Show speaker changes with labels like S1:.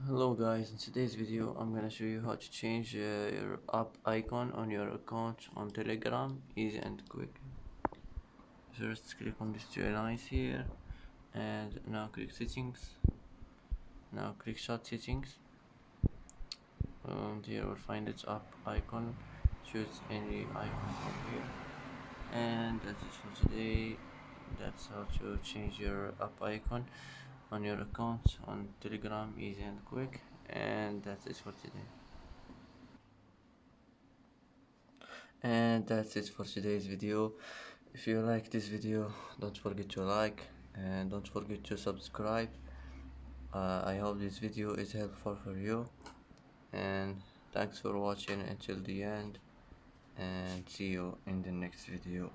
S1: Hello guys, in today's video I'm gonna show you how to change your app icon on your account on Telegram, easy and quick. First click on these two lines here and now click settings. Now click chat settings and here we'll find its app icon. Choose any icon from here and that's it for today. That's how to change your app icon on your account on Telegram, easy and quick, and that's it for today. And that's it for today's video. If you like this video, don't forget to like and don't forget to subscribe. I hope this video is helpful for you, and thanks for watching until the end, and see you in the next video.